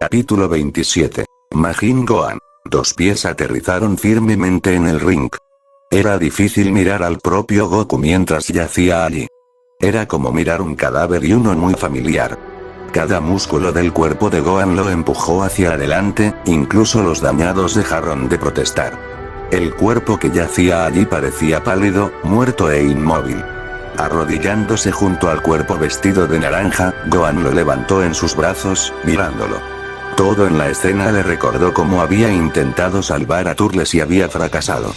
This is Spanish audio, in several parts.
Capítulo 27. Majin Gohan. Dos pies aterrizaron firmemente en el ring. Era difícil mirar al propio Goku mientras yacía allí. Era como mirar un cadáver y uno muy familiar. Cada músculo del cuerpo de Gohan lo empujó hacia adelante, incluso los dañados dejaron de protestar. El cuerpo que yacía allí parecía pálido, muerto e inmóvil. Arrodillándose junto al cuerpo vestido de naranja, Gohan lo levantó en sus brazos, mirándolo. Todo en la escena le recordó cómo había intentado salvar a Turles y había fracasado.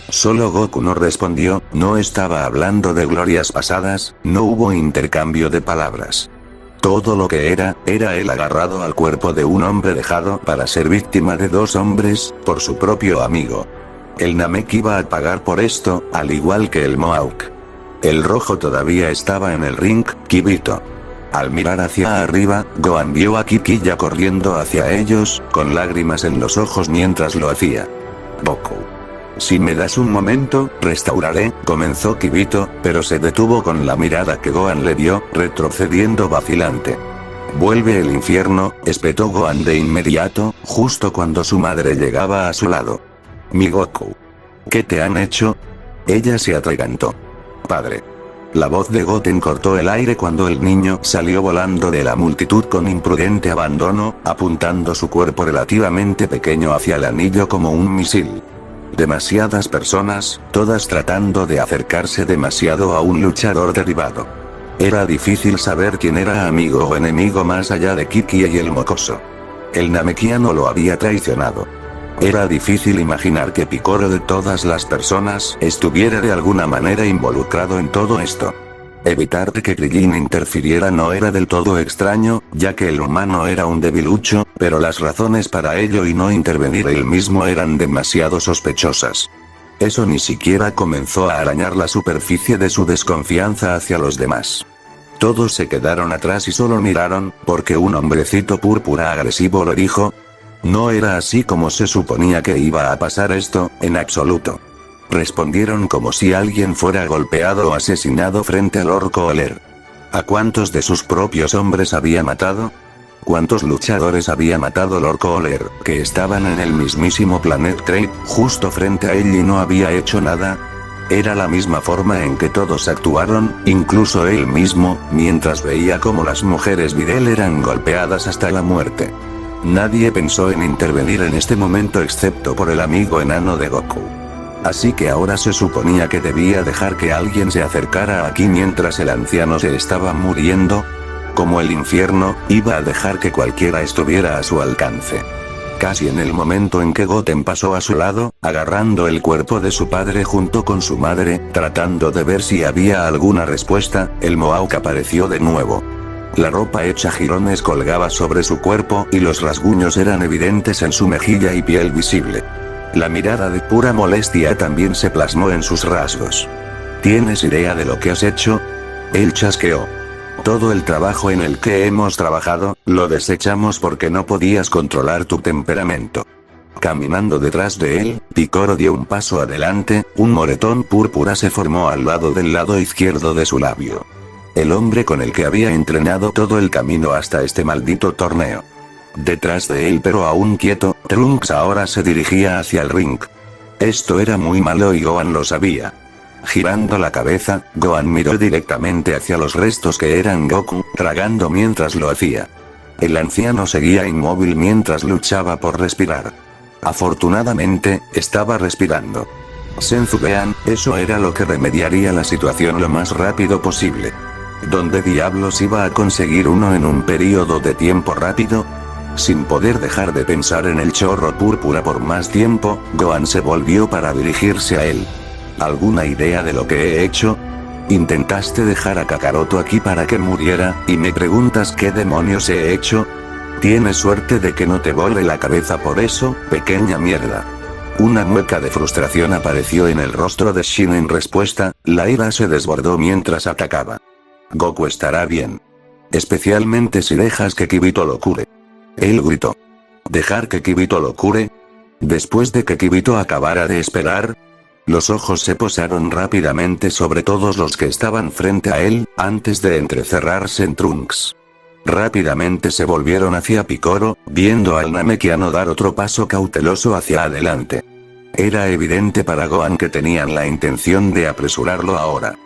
Solo Goku no respondió, no estaba hablando de glorias pasadas, no hubo intercambio de palabras. Todo lo que era él agarrado al cuerpo de un hombre dejado para ser víctima de dos hombres, por su propio amigo. El Namek iba a pagar por esto, al igual que el Mohawk. El rojo todavía estaba en el ring, Kibito. Al mirar hacia arriba, Gohan vio a Kikilla corriendo hacia ellos, con lágrimas en los ojos mientras lo hacía. Goku. Si me das un momento, restauraré, comenzó Kibito, pero se detuvo con la mirada que Gohan le dio, retrocediendo vacilante. Vuelve el infierno, espetó Gohan de inmediato, justo cuando su madre llegaba a su lado. Mi Goku. ¿Qué te han hecho? Ella se atragantó. Padre. La voz de Goten cortó el aire cuando el niño salió volando de la multitud con imprudente abandono, apuntando su cuerpo relativamente pequeño hacia el anillo como un misil. Demasiadas personas, todas tratando de acercarse demasiado a un luchador derribado. Era difícil saber quién era amigo o enemigo más allá de Kiki y el mocoso. El Namekiano lo había traicionado. Era difícil imaginar que Piccolo de todas las personas estuviera de alguna manera involucrado en todo esto. Evitar que Krillin interfiriera no era del todo extraño, ya que el humano era un debilucho, pero las razones para ello y no intervenir él mismo eran demasiado sospechosas. Eso ni siquiera comenzó a arañar la superficie de su desconfianza hacia los demás. Todos se quedaron atrás y solo miraron, porque un hombrecito púrpura agresivo lo dijo. No era así como se suponía que iba a pasar esto, en absoluto. Respondieron como si alguien fuera golpeado o asesinado frente al orco Oler. ¿A cuántos de sus propios hombres había matado? ¿Cuántos luchadores había matado el orco Oler, que estaban en el mismísimo Planet Crate, justo frente a él y no había hecho nada? Era la misma forma en que todos actuaron, incluso él mismo, mientras veía cómo las mujeres Videl eran golpeadas hasta la muerte. Nadie pensó en intervenir en este momento excepto por el amigo enano de Goku. Así que ahora se suponía que debía dejar que alguien se acercara aquí mientras el anciano se estaba muriendo. Como el infierno, iba a dejar que cualquiera estuviera a su alcance. Casi en el momento en que Goten pasó a su lado, agarrando el cuerpo de su padre junto con su madre, tratando de ver si había alguna respuesta, el Mohawk apareció de nuevo. La ropa hecha jirones colgaba sobre su cuerpo y los rasguños eran evidentes en su mejilla y piel visible. La mirada de pura molestia también se plasmó en sus rasgos. ¿Tienes idea de lo que has hecho? Él chasqueó. Todo el trabajo en el que hemos trabajado, lo desechamos porque no podías controlar tu temperamento. Caminando detrás de él, Piccolo dio un paso adelante, un moretón púrpura se formó al del lado izquierdo de su labio. El hombre con el que había entrenado todo el camino hasta este maldito torneo. Detrás de él pero aún quieto, Trunks ahora se dirigía hacia el ring. Esto era muy malo y Gohan lo sabía. Girando la cabeza, Gohan miró directamente hacia los restos que eran Goku, tragando mientras lo hacía. El anciano seguía inmóvil mientras luchaba por respirar. Afortunadamente, estaba respirando. Senzubean, eso era lo que remediaría la situación lo más rápido posible. ¿Dónde diablos iba a conseguir uno en un periodo de tiempo rápido? Sin poder dejar de pensar en el chorro púrpura por más tiempo, Gohan se volvió para dirigirse a él. ¿Alguna idea de lo que he hecho? Intentaste dejar a Kakaroto aquí para que muriera, y me preguntas qué demonios he hecho. Tienes suerte de que no te vole la cabeza por eso, pequeña mierda. Una mueca de frustración apareció en el rostro de Shin en respuesta, la ira se desbordó mientras atacaba. Goku estará bien. Especialmente si dejas que Kibito lo cure. Él gritó. ¿Dejar que Kibito lo cure? Después de que Kibito acabara de esperar. Los ojos se posaron rápidamente sobre todos los que estaban frente a él, antes de entrecerrarse en Trunks. Rápidamente se volvieron hacia Picoro, viendo al Namekiano dar otro paso cauteloso hacia adelante. Era evidente para Gohan que tenían la intención de apresurarlo ahora.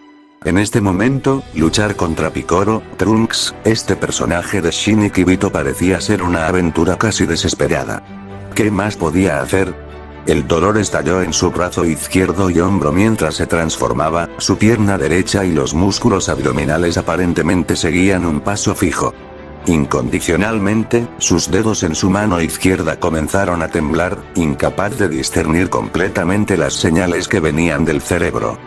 En este momento, luchar contra Picoro, Trunks, este personaje de Shin y Kibito parecía ser una aventura casi desesperada. ¿Qué más podía hacer? El dolor estalló en su brazo izquierdo y hombro mientras se transformaba, su pierna derecha y los músculos abdominales aparentemente seguían un paso fijo. Incondicionalmente, sus dedos en su mano izquierda comenzaron a temblar, incapaz de discernir completamente las señales que venían del cerebro.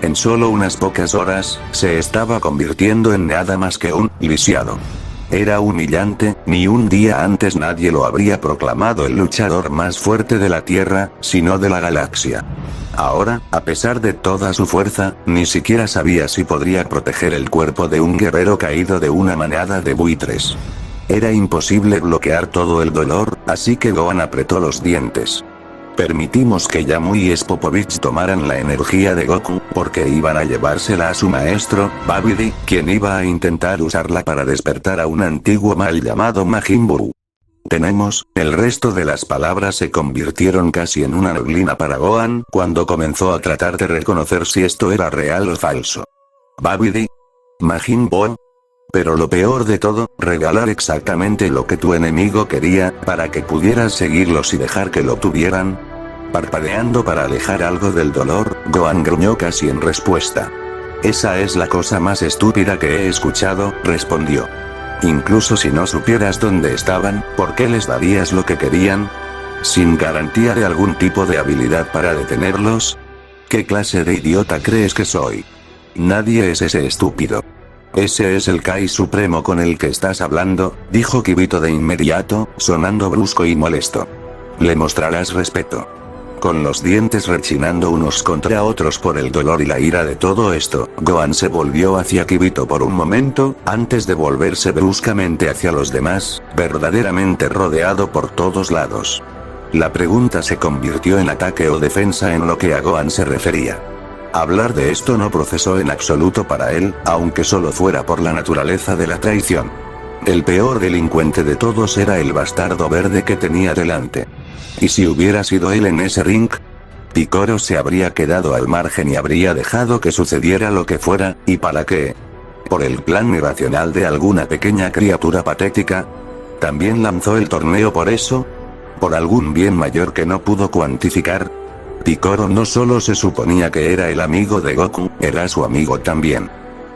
En solo unas pocas horas, se estaba convirtiendo en nada más que un lisiado. Era humillante, ni un día antes nadie lo habría proclamado el luchador más fuerte de la Tierra, sino de la galaxia. Ahora, a pesar de toda su fuerza, ni siquiera sabía si podría proteger el cuerpo de un guerrero caído de una manada de buitres. Era imposible bloquear todo el dolor, así que Gohan apretó los dientes. Permitimos que Yamu y Spopovich tomaran la energía de Goku, porque iban a llevársela a su maestro, Babidi, quien iba a intentar usarla para despertar a un antiguo mal llamado Majin Buu. Tenemos, el resto de las palabras se convirtieron casi en una neblina para Gohan, cuando comenzó a tratar de reconocer si esto era real o falso. Babidi. Majin Buu. Pero lo peor de todo, regalar exactamente lo que tu enemigo quería, para que pudieras seguirlos y dejar que lo tuvieran. Parpadeando para alejar algo del dolor, Gohan gruñó casi en respuesta. Esa es la cosa más estúpida que he escuchado, respondió. Incluso si no supieras dónde estaban, ¿por qué les darías lo que querían? ¿Sin garantía de algún tipo de habilidad para detenerlos? ¿Qué clase de idiota crees que soy? Nadie es ese estúpido. Ese es el Kai Supremo con el que estás hablando, dijo Kibito de inmediato, sonando brusco y molesto. Le mostrarás respeto. Con los dientes rechinando unos contra otros por el dolor y la ira de todo esto, Gohan se volvió hacia Kibito por un momento, antes de volverse bruscamente hacia los demás, verdaderamente rodeado por todos lados. La pregunta se convirtió en ataque o defensa en lo que a Gohan se refería. Hablar de esto no procesó en absoluto para él, aunque solo fuera por la naturaleza de la traición. El peor delincuente de todos era el bastardo verde que tenía delante. ¿Y si hubiera sido él en ese ring? Picoro se habría quedado al margen y habría dejado que sucediera lo que fuera, ¿y para qué? ¿Por el plan irracional de alguna pequeña criatura patética? ¿También lanzó el torneo por eso? ¿Por algún bien mayor que no pudo cuantificar? Picoro no solo se suponía que era el amigo de Goku, era su amigo también.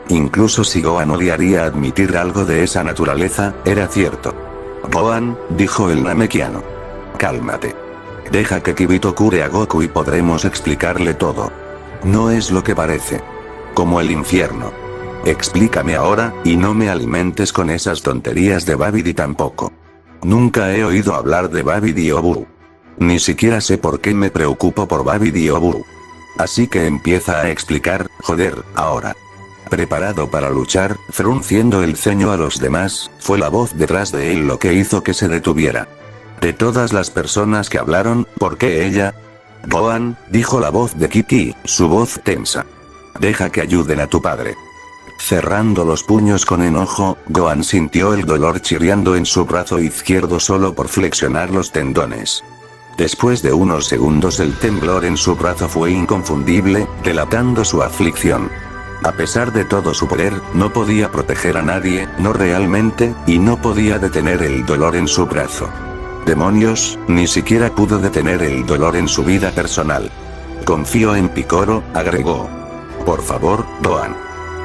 Incluso si Gohan odiaría admitir algo de esa naturaleza, era cierto. Gohan, dijo el Namekiano. Cálmate. Deja que Kibito cure a Goku y podremos explicarle todo. No es lo que parece. Como el infierno. Explícame ahora, y no me alimentes con esas tonterías de Babidi tampoco. Nunca he oído hablar de Babidi o Buu. Ni siquiera sé por qué me preocupo por Babidi o Buu. Así que empieza a explicar, joder, ahora. Preparado para luchar, frunciendo el ceño a los demás, fue la voz detrás de él lo que hizo que se detuviera. De todas las personas que hablaron, ¿por qué ella? Gohan, dijo la voz de Kiki, su voz tensa. Deja que ayuden a tu padre. Cerrando los puños con enojo, Gohan sintió el dolor chirriando en su brazo izquierdo solo por flexionar los tendones. Después de unos segundos el temblor en su brazo fue inconfundible, delatando su aflicción. A pesar de todo su poder, no podía proteger a nadie, no realmente, y no podía detener el dolor en su brazo. Demonios, ni siquiera pudo detener el dolor en su vida personal. Confío en Picoro, agregó. Por favor, Gohan.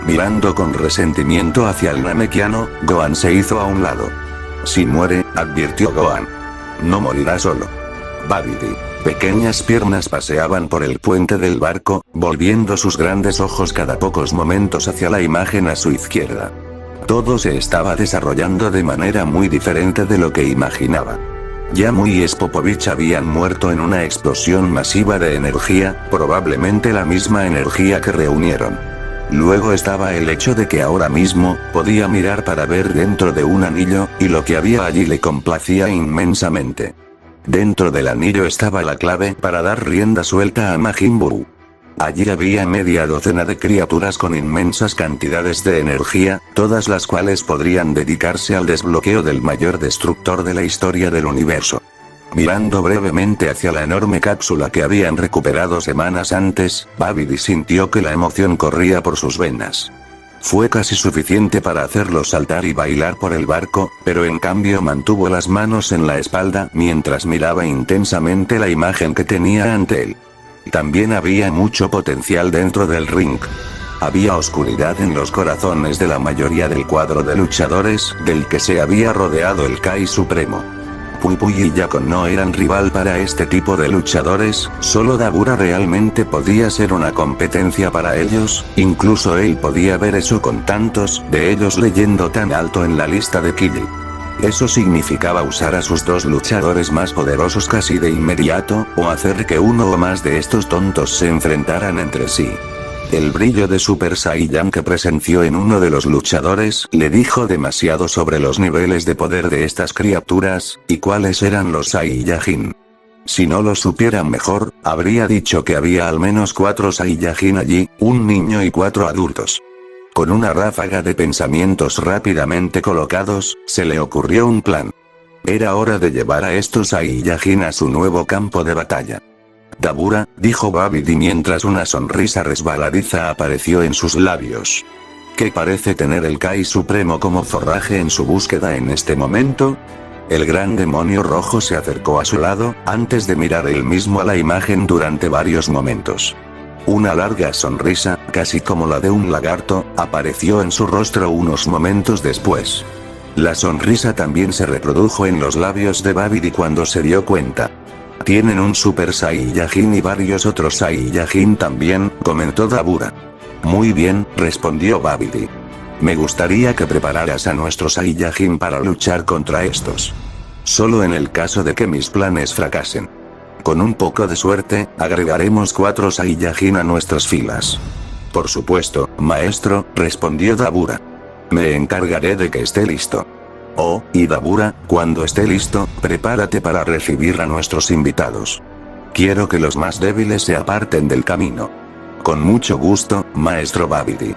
Mirando con resentimiento hacia el Namekiano, Gohan se hizo a un lado. Si muere, advirtió Gohan. No morirá solo. Babidi. Pequeñas piernas paseaban por el puente del barco, volviendo sus grandes ojos cada pocos momentos hacia la imagen a su izquierda. Todo se estaba desarrollando de manera muy diferente de lo que imaginaba. Yamu y Spopovich habían muerto en una explosión masiva de energía, probablemente la misma energía que reunieron. Luego estaba el hecho de que ahora mismo, podía mirar para ver dentro de un anillo, y lo que había allí le complacía inmensamente. Dentro del anillo estaba la clave para dar rienda suelta a Majin Buu. Allí había media docena de criaturas con inmensas cantidades de energía, todas las cuales podrían dedicarse al desbloqueo del mayor destructor de la historia del universo. Mirando brevemente hacia la enorme cápsula que habían recuperado semanas antes, Babidi sintió que la emoción corría por sus venas. Fue casi suficiente para hacerlo saltar y bailar por el barco, pero en cambio mantuvo las manos en la espalda mientras miraba intensamente la imagen que tenía ante él. También había mucho potencial dentro del ring. Había oscuridad en los corazones de la mayoría del cuadro de luchadores del que se había rodeado el Kai Supremo. Pui Pui y Yakon no eran rival para este tipo de luchadores, solo Dabura realmente podía ser una competencia para ellos, incluso él podía ver eso con tantos de ellos leyendo tan alto en la lista de Kili. Eso significaba usar a sus dos luchadores más poderosos casi de inmediato, o hacer que uno o más de estos tontos se enfrentaran entre sí. El brillo de Super Saiyan que presenció en uno de los luchadores le dijo demasiado sobre los niveles de poder de estas criaturas, y cuáles eran los Saiyajin. Si no lo supieran mejor, habría dicho que había al menos 4 Saiyajin allí, un niño y 4 adultos. Con una ráfaga de pensamientos rápidamente colocados, se le ocurrió un plan. Era hora de llevar a estos Saiyajin a su nuevo campo de batalla. Dabura, dijo Babidi mientras una sonrisa resbaladiza apareció en sus labios. ¿Qué parece tener el Kai Supremo como forraje en su búsqueda en este momento? El gran demonio rojo se acercó a su lado, antes de mirar él mismo a la imagen durante varios momentos. Una larga sonrisa, casi como la de un lagarto, apareció en su rostro unos momentos después. La sonrisa también se reprodujo en los labios de Babidi cuando se dio cuenta. Tienen un Super Saiyajin y varios otros Saiyajin también, comentó Dabura. Muy bien, respondió Babidi. Me gustaría que prepararas a nuestros Saiyajin para luchar contra estos. Solo en el caso de que mis planes fracasen. Con un poco de suerte, agregaremos 4 Saiyajin a nuestras filas. Por supuesto, maestro, respondió Dabura. Me encargaré de que esté listo. Oh, y Dabura, cuando esté listo, prepárate para recibir a nuestros invitados. Quiero que los más débiles se aparten del camino. Con mucho gusto, maestro Babidi.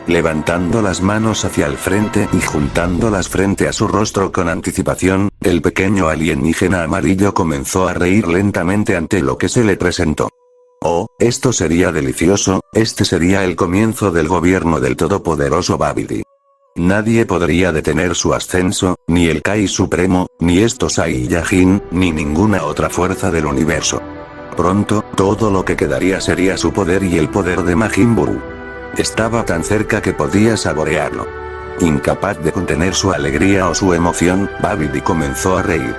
Levantando las manos hacia el frente y juntándolas frente a su rostro con anticipación, el pequeño alienígena amarillo comenzó a reír lentamente ante lo que se le presentó. Oh, esto sería delicioso, este sería el comienzo del gobierno del todopoderoso Babidi. Nadie podría detener su ascenso, ni el Kai Supremo, ni estos Saiyajin, ni ninguna otra fuerza del universo. Pronto, todo lo que quedaría sería su poder y el poder de Majin Buu. Estaba tan cerca que podía saborearlo. Incapaz de contener su alegría o su emoción, Babidi comenzó a reír.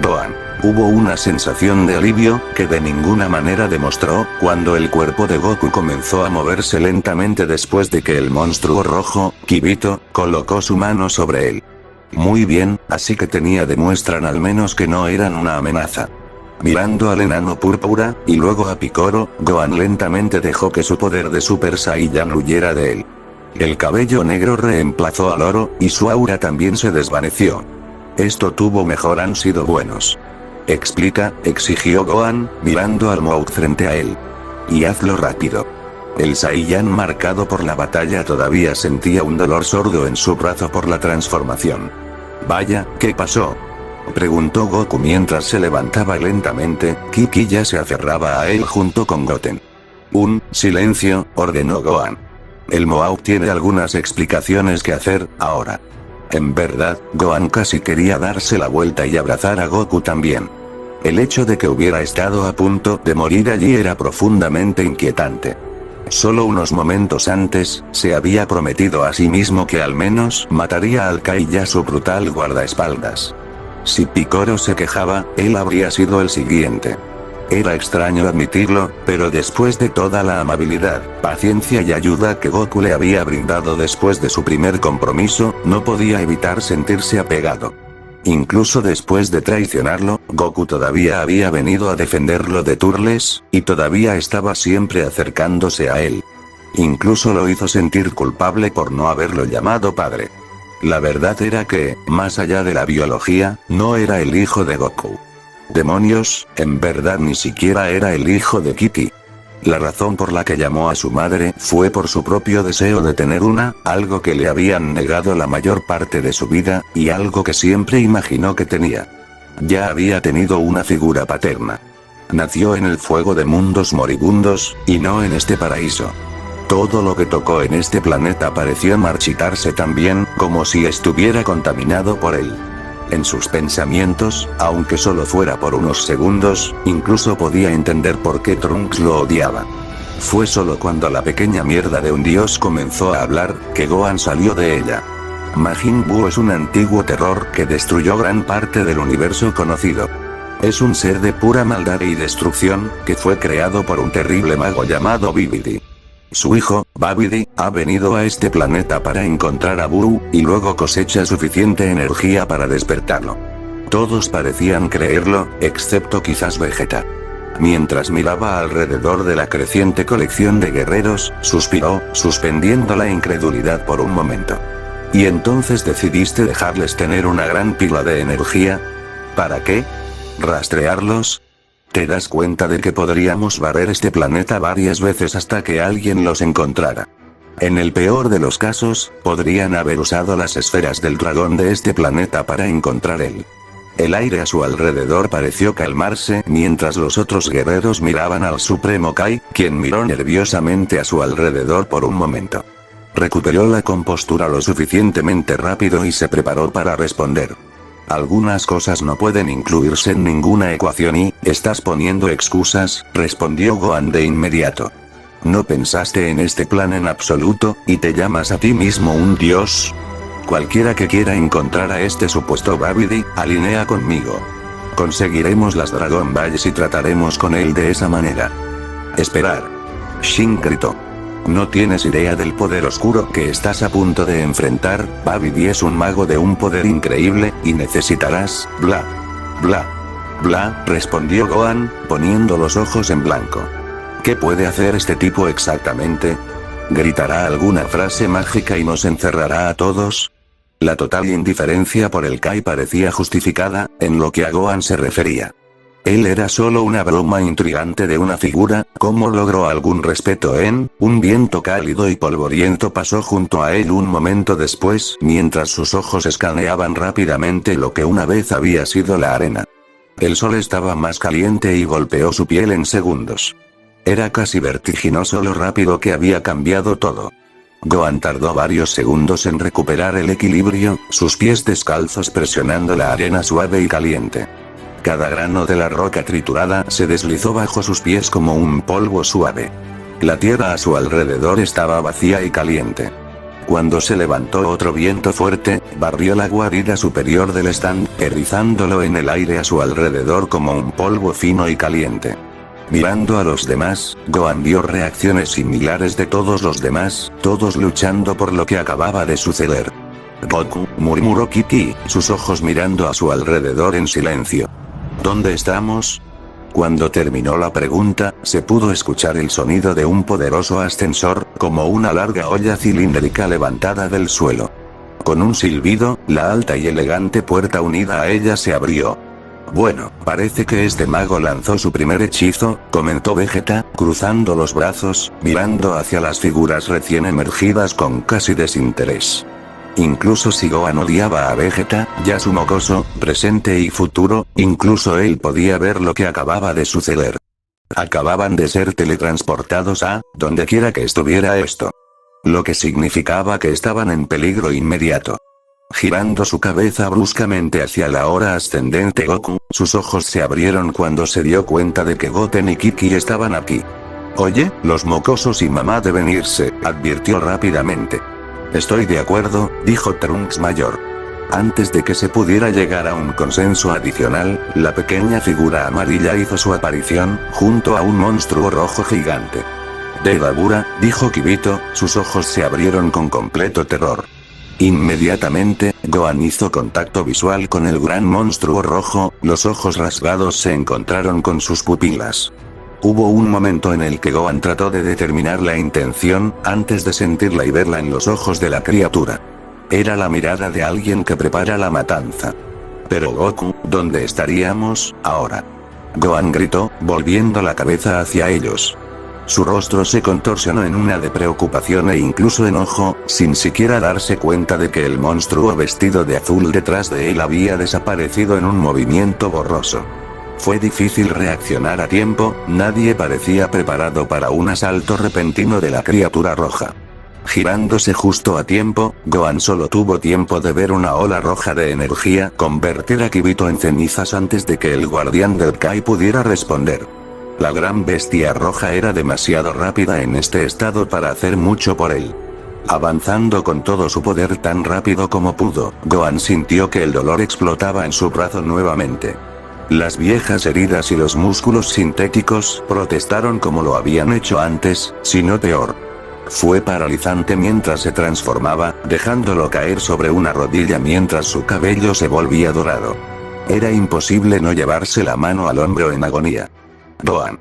Gohan. Hubo una sensación de alivio, que de ninguna manera demostró, cuando el cuerpo de Goku comenzó a moverse lentamente después de que el monstruo rojo, Kibito, colocó su mano sobre él. Muy bien, así que demuestran al menos que no eran una amenaza. Mirando al enano púrpura, y luego a Piccolo, Gohan lentamente dejó que su poder de Super Saiyan huyera de él. El cabello negro reemplazó al oro, y su aura también se desvaneció. Esto tuvo mejor, han sido buenos. Explica, exigió Gohan, mirando al Mouk frente a él. Y hazlo rápido. El Saiyan marcado por la batalla todavía sentía un dolor sordo en su brazo por la transformación. Vaya, ¿qué pasó?, preguntó Goku mientras se levantaba lentamente. Kiki ya se aferraba a él junto con Goten. Silencio, ordenó Gohan. El Mouk tiene algunas explicaciones que hacer, ahora. En verdad, Gohan casi quería darse la vuelta y abrazar a Goku también. El hecho de que hubiera estado a punto de morir allí era profundamente inquietante. Solo unos momentos antes, se había prometido a sí mismo que al menos mataría al Kai y a su brutal guardaespaldas. Si Piccolo se quejaba, él habría sido el siguiente. Era extraño admitirlo, pero después de toda la amabilidad, paciencia y ayuda que Goku le había brindado después de su primer compromiso, no podía evitar sentirse apegado. Incluso después de traicionarlo, Goku todavía había venido a defenderlo de Turles, y todavía estaba siempre acercándose a él. Incluso lo hizo sentir culpable por no haberlo llamado padre. La verdad era que, más allá de la biología, no era el hijo de Goku. Demonios, en verdad ni siquiera era el hijo de Kiki. La razón por la que llamó a su madre fue por su propio deseo de tener algo que le habían negado la mayor parte de su vida, y algo que siempre imaginó que tenía. Ya había tenido una figura paterna. Nació en el fuego de mundos moribundos, y no en este paraíso. Todo lo que tocó en este planeta pareció marchitarse también, como si estuviera contaminado por él. En sus pensamientos, aunque solo fuera por unos segundos, incluso podía entender por qué Trunks lo odiaba. Fue solo cuando la pequeña mierda de un dios comenzó a hablar, que Gohan salió de ella. Majin Buu es un antiguo terror que destruyó gran parte del universo conocido. Es un ser de pura maldad y destrucción, que fue creado por un terrible mago llamado Babidi. Su hijo, Babidi, ha venido a este planeta para encontrar a Buu, y luego cosecha suficiente energía para despertarlo. Todos parecían creerlo, excepto quizás Vegeta. Mientras miraba alrededor de la creciente colección de guerreros, suspiró, suspendiendo la incredulidad por un momento. ¿Y entonces decidiste dejarles tener una gran pila de energía? ¿Para qué? ¿Rastrearlos? ¿Te das cuenta de que podríamos barrer este planeta varias veces hasta que alguien los encontrara? En el peor de los casos, podrían haber usado las esferas del dragón de este planeta para encontrar él. El aire a su alrededor pareció calmarse mientras los otros guerreros miraban al Supremo Kai, quien miró nerviosamente a su alrededor por un momento. Recuperó la compostura lo suficientemente rápido y se preparó para responder. Algunas cosas no pueden incluirse en ninguna ecuación y, ¿estás poniendo excusas?, respondió Gohan de inmediato. ¿No pensaste en este plan en absoluto, y te llamas a ti mismo un dios? Cualquiera que quiera encontrar a este supuesto Babidi, alinea conmigo. Conseguiremos las Dragon Balls y trataremos con él de esa manera. Esperar. Shin gritó. No tienes idea del poder oscuro que estás a punto de enfrentar. Babidi es un mago de un poder increíble, y necesitarás, bla. Bla. Bla, respondió Gohan, poniendo los ojos en blanco. ¿Qué puede hacer este tipo exactamente? ¿Gritará alguna frase mágica y nos encerrará a todos? La total indiferencia por el Kai parecía justificada, en lo que a Gohan se refería. Él era solo una broma intrigante de una figura. ¿Cómo logró algún respeto en? Un viento cálido y polvoriento pasó junto a él un momento después, mientras sus ojos escaneaban rápidamente lo que una vez había sido la arena. El sol estaba más caliente y golpeó su piel en segundos. Era casi vertiginoso lo rápido que había cambiado todo. Gohan tardó varios segundos en recuperar el equilibrio, sus pies descalzos presionando la arena suave y caliente. Cada grano de la roca triturada se deslizó bajo sus pies como un polvo suave. La tierra a su alrededor estaba vacía y caliente. Cuando se levantó otro viento fuerte, barrió la guarida superior del stand, erizándolo en el aire a su alrededor como un polvo fino y caliente. Mirando a los demás, Gohan vio reacciones similares de todos los demás, todos luchando por lo que acababa de suceder. Goku, murmuró Kiki, sus ojos mirando a su alrededor en silencio. ¿Dónde estamos? Cuando terminó la pregunta, se pudo escuchar el sonido de un poderoso ascensor, como una larga olla cilíndrica levantada del suelo. Con un silbido, la alta y elegante puerta unida a ella se abrió. Bueno, parece que este mago lanzó su primer hechizo, comentó Vegeta, cruzando los brazos, mirando hacia las figuras recién emergidas con casi desinterés. Incluso si Gohan odiaba a Vegeta, ya su mocoso, presente y futuro, incluso él podía ver lo que acababa de suceder. Acababan de ser teletransportados a, donde quiera que estuviera esto. Lo que significaba que estaban en peligro inmediato. Girando su cabeza bruscamente hacia la ahora ascendente Goku, sus ojos se abrieron cuando se dio cuenta de que Goten y Kiki estaban aquí. Oye, los mocosos y mamá deben irse, advirtió rápidamente. Estoy de acuerdo, dijo Trunks mayor. Antes de que se pudiera llegar a un consenso adicional, la pequeña figura amarilla hizo su aparición, junto a un monstruo rojo gigante. De Dabura, dijo Kibito, sus ojos se abrieron con completo terror. Inmediatamente, Gohan hizo contacto visual con el gran monstruo rojo, los ojos rasgados se encontraron con sus pupilas. Hubo un momento en el que Gohan trató de determinar la intención, antes de sentirla y verla en los ojos de la criatura. Era la mirada de alguien que prepara la matanza. Pero Goku, ¿dónde estaríamos, ahora? Gohan gritó, volviendo la cabeza hacia ellos. Su rostro se contorsionó en una de preocupación e incluso enojo, sin siquiera darse cuenta de que el monstruo vestido de azul detrás de él había desaparecido en un movimiento borroso. Fue difícil reaccionar a tiempo, nadie parecía preparado para un asalto repentino de la criatura roja. Girándose justo a tiempo, Gohan solo tuvo tiempo de ver una ola roja de energía convertir a Kibito en cenizas antes de que el guardián del Kai pudiera responder. La gran bestia roja era demasiado rápida en este estado para hacer mucho por él. Avanzando con todo su poder tan rápido como pudo, Gohan sintió que el dolor explotaba en su brazo nuevamente. Las viejas heridas y los músculos sintéticos protestaron como lo habían hecho antes, si no peor. Fue paralizante mientras se transformaba, dejándolo caer sobre una rodilla mientras su cabello se volvía dorado. Era imposible no llevarse la mano al hombro en agonía. «Gohan»,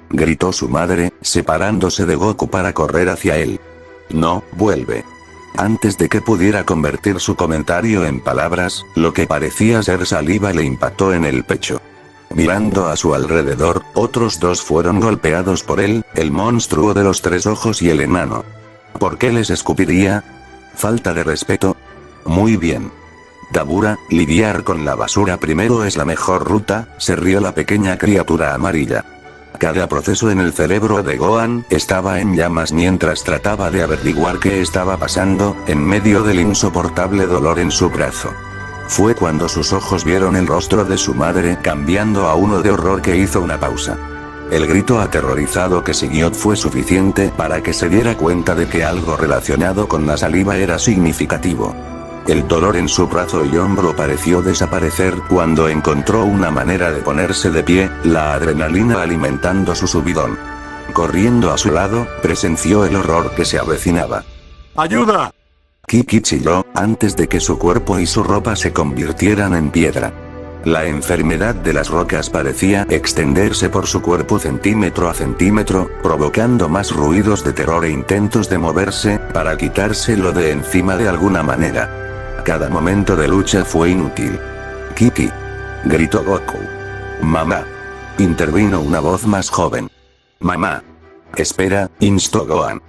gritó su madre, separándose de Goku para correr hacia él. «No, vuelve». Antes de que pudiera convertir su comentario en palabras, lo que parecía ser saliva le impactó en el pecho. Mirando a su alrededor, otros dos fueron golpeados por él, el monstruo de los tres ojos y el enano. ¿Por qué les escupiría? ¿Falta de respeto? Muy bien. Dabura, lidiar con la basura primero es la mejor ruta, se rió la pequeña criatura amarilla. Cada proceso en el cerebro de Gohan estaba en llamas mientras trataba de averiguar qué estaba pasando, en medio del insoportable dolor en su brazo. Fue cuando sus ojos vieron el rostro de su madre cambiando a uno de horror que hizo una pausa. El grito aterrorizado que siguió fue suficiente para que se diera cuenta de que algo relacionado con la saliva era significativo. El dolor en su brazo y hombro pareció desaparecer cuando encontró una manera de ponerse de pie, la adrenalina alimentando su subidón. Corriendo a su lado, presenció el horror que se avecinaba. ¡Ayuda! Kiki chilló, antes de que su cuerpo y su ropa se convirtieran en piedra. La enfermedad de las rocas parecía extenderse por su cuerpo centímetro a centímetro, provocando más ruidos de terror e intentos de moverse, para quitárselo de encima de alguna manera. Cada momento de lucha fue inútil. «Kiki», gritó Goku. «Mamá», intervino una voz más joven. «Mamá». «Espera», instó Gohan.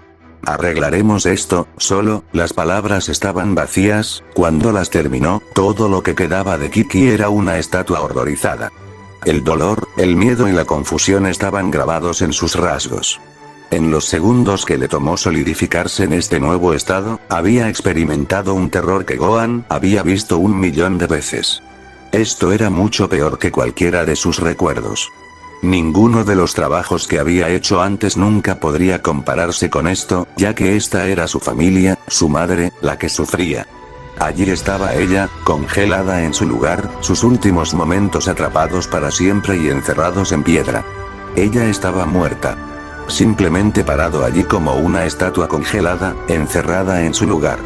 «Arreglaremos esto», solo, las palabras estaban vacías, cuando las terminó, todo lo que quedaba de Kiki era una estatua horrorizada. El dolor, el miedo y la confusión estaban grabados en sus rasgos. En los segundos que le tomó solidificarse en este nuevo estado, había experimentado un terror que Gohan había visto 1.000.000 de veces. Esto era mucho peor que cualquiera de sus recuerdos. Ninguno de los trabajos que había hecho antes nunca podría compararse con esto, ya que esta era su familia, su madre, la que sufría. Allí estaba ella, congelada en su lugar, sus últimos momentos atrapados para siempre y encerrados en piedra. Ella estaba muerta. Simplemente parado allí como una estatua congelada, encerrada en su lugar.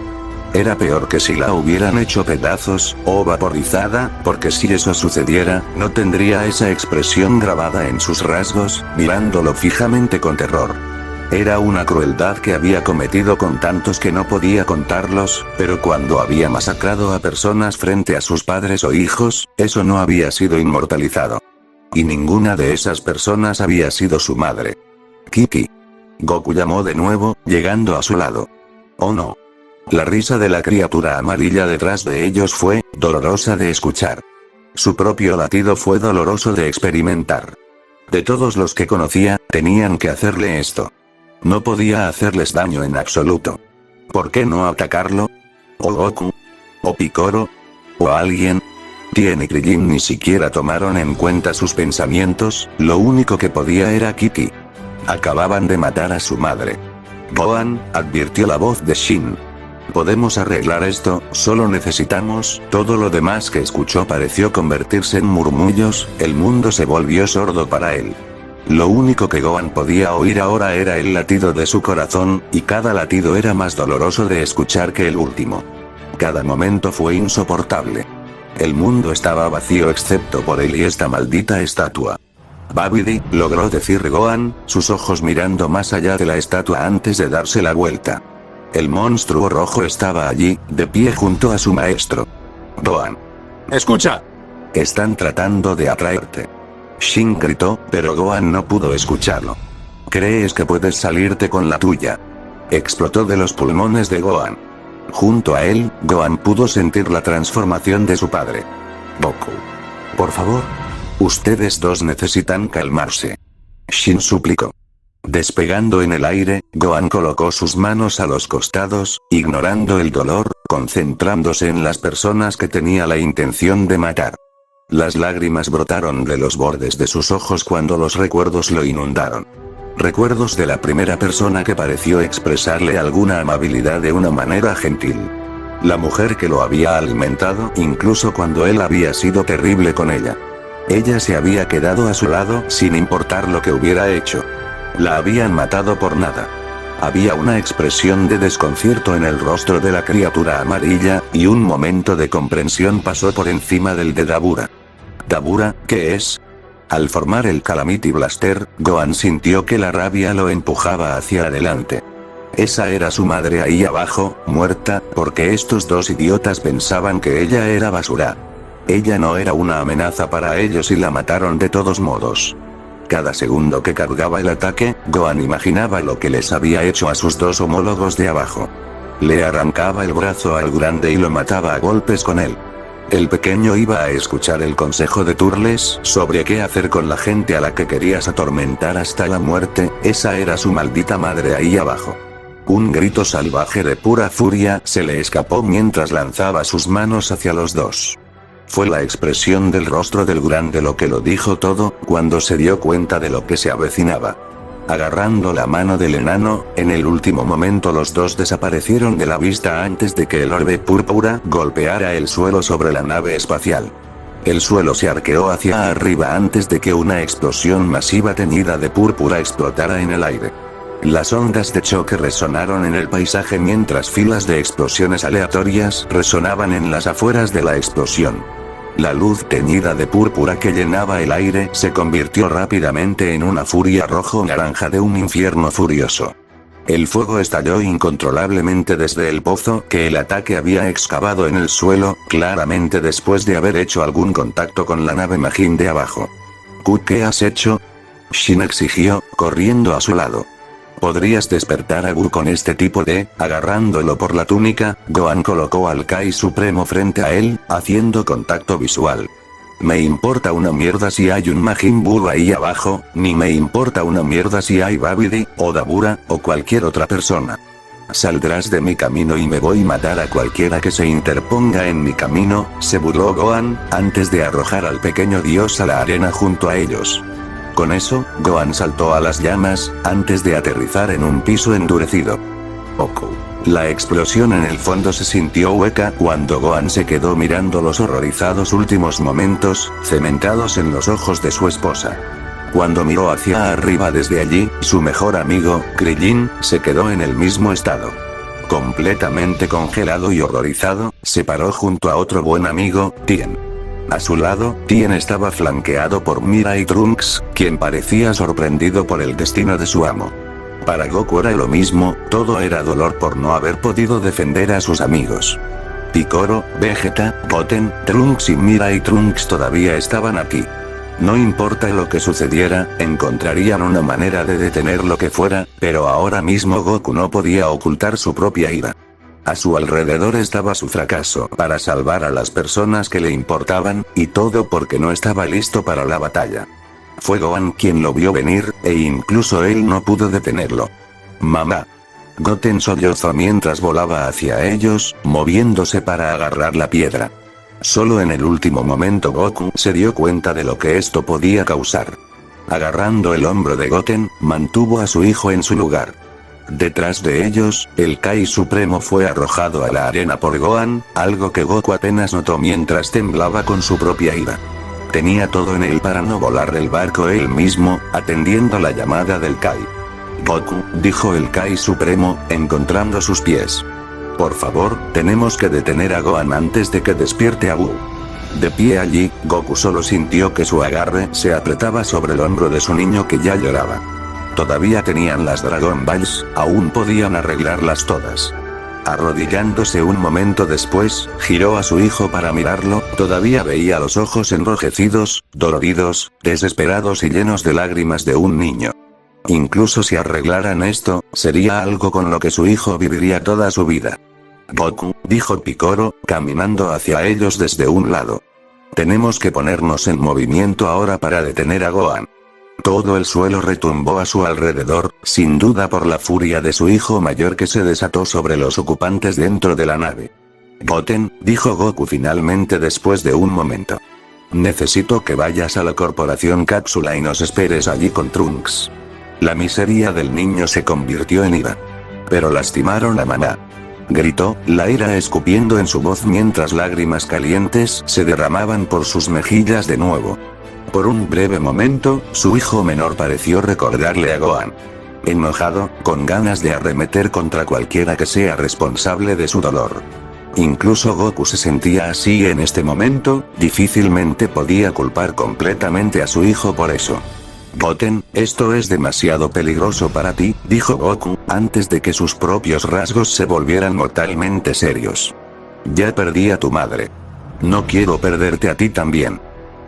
Era peor que si la hubieran hecho pedazos, o vaporizada, porque si eso sucediera, no tendría esa expresión grabada en sus rasgos, mirándolo fijamente con terror. Era una crueldad que había cometido con tantos que no podía contarlos, pero cuando había masacrado a personas frente a sus padres o hijos, eso no había sido inmortalizado. Y ninguna de esas personas había sido su madre. «Kiki». Goku llamó de nuevo, llegando a su lado. «Oh no». La risa de la criatura amarilla detrás de ellos fue dolorosa de escuchar. Su propio latido fue doloroso de experimentar. De todos los que conocía, tenían que hacerle esto. No podía hacerles daño en absoluto. ¿Por qué no atacarlo? ¿O Goku? ¿O Piccolo? ¿O alguien? Tien y Krillin ni siquiera tomaron en cuenta sus pensamientos, lo único que podía era Kiki. Acababan de matar a su madre. «Gohan», advirtió la voz de Shin. «Podemos arreglar esto, solo necesitamos». Todo lo demás que escuchó pareció convertirse en murmullos, el mundo se volvió sordo para él. Lo único que Gohan podía oír ahora era el latido de su corazón, y cada latido era más doloroso de escuchar que el último. Cada momento fue insoportable. El mundo estaba vacío excepto por él y esta maldita estatua. «Babidi», logró decir Gohan, sus ojos mirando más allá de la estatua antes de darse la vuelta. El monstruo rojo estaba allí, de pie junto a su maestro. «Gohan. Escucha. Están tratando de atraerte». Shin gritó, pero Gohan no pudo escucharlo. ¿Crees que puedes salirte con la tuya? Explotó de los pulmones de Gohan. Junto a él, Gohan pudo sentir la transformación de su padre. Goku. Por favor. Ustedes dos necesitan calmarse. Shin suplicó. Despegando en el aire, Gohan colocó sus manos a los costados, ignorando el dolor, concentrándose en las personas que tenía la intención de matar. Las lágrimas brotaron de los bordes de sus ojos cuando los recuerdos lo inundaron. Recuerdos de la primera persona que pareció expresarle alguna amabilidad de una manera gentil. La mujer que lo había alimentado incluso cuando él había sido terrible con ella. Ella se había quedado a su lado sin importar lo que hubiera hecho. La habían matado por nada. Había una expresión de desconcierto en el rostro de la criatura amarilla, y un momento de comprensión pasó por encima del de Dabura. ¿Dabura, qué es? Al formar el Calamity Blaster, Gohan sintió que la rabia lo empujaba hacia adelante. Esa era su madre ahí abajo, muerta, porque estos dos idiotas pensaban que ella era basura. Ella no era una amenaza para ellos y la mataron de todos modos. Cada segundo que cargaba el ataque, Gohan imaginaba lo que les había hecho a sus dos homólogos de abajo. Le arrancaba el brazo al grande y lo mataba a golpes con él. El pequeño iba a escuchar el consejo de Turles sobre qué hacer con la gente a la que querías atormentar hasta la muerte. Esa era su maldita madre ahí abajo. Un grito salvaje de pura furia se le escapó mientras lanzaba sus manos hacia los dos. Fue la expresión del rostro del grande lo que lo dijo todo, cuando se dio cuenta de lo que se avecinaba. Agarrando la mano del enano, en el último momento los dos desaparecieron de la vista antes de que el orbe púrpura golpeara el suelo sobre la nave espacial. El suelo se arqueó hacia arriba antes de que una explosión masiva teñida de púrpura explotara en el aire. Las ondas de choque resonaron en el paisaje mientras filas de explosiones aleatorias resonaban en las afueras de la explosión. La luz teñida de púrpura que llenaba el aire se convirtió rápidamente en una furia rojo-naranja de un infierno furioso. El fuego estalló incontrolablemente desde el pozo que el ataque había excavado en el suelo, claramente después de haber hecho algún contacto con la nave Majin de abajo. ¿Qué has hecho? Shin exigió, corriendo a su lado. ¿Podrías despertar a Gu con este tipo de...? Agarrándolo por la túnica, Gohan colocó al Kai Supremo frente a él, haciendo contacto visual. Me importa una mierda si hay un Majin Buu ahí abajo, ni me importa una mierda si hay Babidi, o Dabura, o cualquier otra persona. Saldrás de mi camino y me voy a matar a cualquiera que se interponga en mi camino, se burló Gohan, antes de arrojar al pequeño dios a la arena junto a ellos. Con eso, Gohan saltó a las llamas, antes de aterrizar en un piso endurecido. Goku. La explosión en el fondo se sintió hueca cuando Gohan se quedó mirando los horrorizados últimos momentos, cementados en los ojos de su esposa. Cuando miró hacia arriba desde allí, su mejor amigo, Krillin, se quedó en el mismo estado. Completamente congelado y horrorizado, se paró junto a otro buen amigo, Tien. A su lado, Tien estaba flanqueado por Mira y Trunks, quien parecía sorprendido por el destino de su amo. Para Goku era lo mismo, todo era dolor por no haber podido defender a sus amigos. Piccolo, Vegeta, Goten, Trunks y Mira y Trunks todavía estaban aquí. No importa lo que sucediera, encontrarían una manera de detener lo que fuera, pero ahora mismo Goku no podía ocultar su propia ira. A su alrededor estaba su fracaso para salvar a las personas que le importaban, y todo porque no estaba listo para la batalla. Fue Gohan quien lo vio venir, e incluso él no pudo detenerlo. ¡Mamá! Goten sollozó mientras volaba hacia ellos, moviéndose para agarrar la piedra. Solo en el último momento Goku se dio cuenta de lo que esto podía causar. Agarrando el hombro de Goten, mantuvo a su hijo en su lugar. Detrás de ellos, el Kai Supremo fue arrojado a la arena por Gohan, algo que Goku apenas notó mientras temblaba con su propia ira. Tenía todo en él para no volar del barco él mismo, atendiendo la llamada del Kai. Goku, dijo el Kai Supremo, encontrando sus pies. Por favor, tenemos que detener a Gohan antes de que despierte a Buu. De pie allí, Goku solo sintió que su agarre se apretaba sobre el hombro de su niño que ya lloraba. Todavía tenían las Dragon Balls, aún podían arreglarlas todas. Arrodillándose un momento después, giró a su hijo para mirarlo, todavía veía los ojos enrojecidos, doloridos, desesperados y llenos de lágrimas de un niño. Incluso si arreglaran esto, sería algo con lo que su hijo viviría toda su vida. Goku, dijo Picoro, caminando hacia ellos desde un lado. Tenemos que ponernos en movimiento ahora para detener a Gohan. Todo el suelo retumbó a su alrededor, sin duda por la furia de su hijo mayor que se desató sobre los ocupantes dentro de la nave. Goten, dijo Goku finalmente después de un momento. Necesito que vayas a la corporación Cápsula y nos esperes allí con Trunks. La miseria del niño se convirtió en ira. Pero lastimaron a mamá. Gritó, la ira escupiendo en su voz mientras lágrimas calientes se derramaban por sus mejillas de nuevo. Por un breve momento, su hijo menor pareció recordarle a Gohan. Enojado, con ganas de arremeter contra cualquiera que sea responsable de su dolor. Incluso Goku se sentía así en este momento, difícilmente podía culpar completamente a su hijo por eso. Goten, esto es demasiado peligroso para ti, dijo Goku, antes de que sus propios rasgos se volvieran mortalmente serios. Ya perdí a tu madre. No quiero perderte a ti también.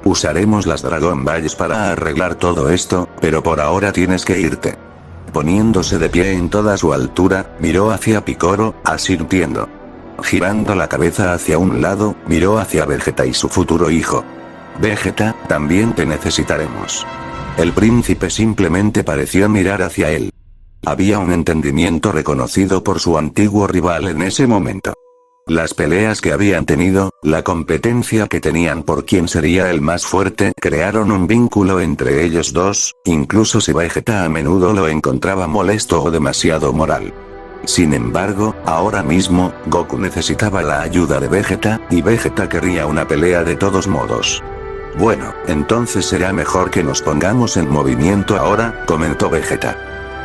Usaremos las Dragon Balls para arreglar todo esto, pero por ahora tienes que irte. Poniéndose de pie en toda su altura, miró hacia Picoro, asintiendo. Girando la cabeza hacia un lado, miró hacia Vegeta y su futuro hijo. Vegeta, también te necesitaremos. El príncipe simplemente pareció mirar hacia él. Había un entendimiento reconocido por su antiguo rival en ese momento. Las peleas que habían tenido, la competencia que tenían por quién sería el más fuerte, crearon un vínculo entre ellos dos, incluso si Vegeta a menudo lo encontraba molesto o demasiado moral. Sin embargo, ahora mismo, Goku necesitaba la ayuda de Vegeta, y Vegeta querría una pelea de todos modos. Bueno, entonces será mejor que nos pongamos en movimiento ahora, comentó Vegeta.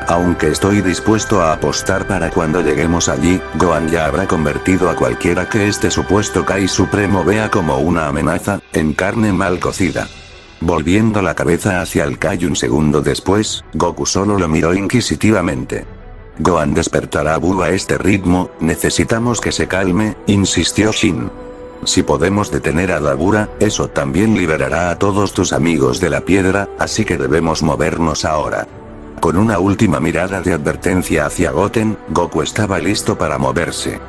Aunque estoy dispuesto a apostar para cuando lleguemos allí, Gohan ya habrá convertido a cualquiera que este supuesto Kai Supremo vea como una amenaza, en carne mal cocida. Volviendo la cabeza hacia el Kai un segundo después, Goku solo lo miró inquisitivamente. Gohan despertará a Buu a este ritmo, necesitamos que se calme, insistió Shin. Si podemos detener a Dabura, eso también liberará a todos tus amigos de la piedra, así que debemos movernos ahora. Con una última mirada de advertencia hacia Goten, Goku estaba listo para moverse.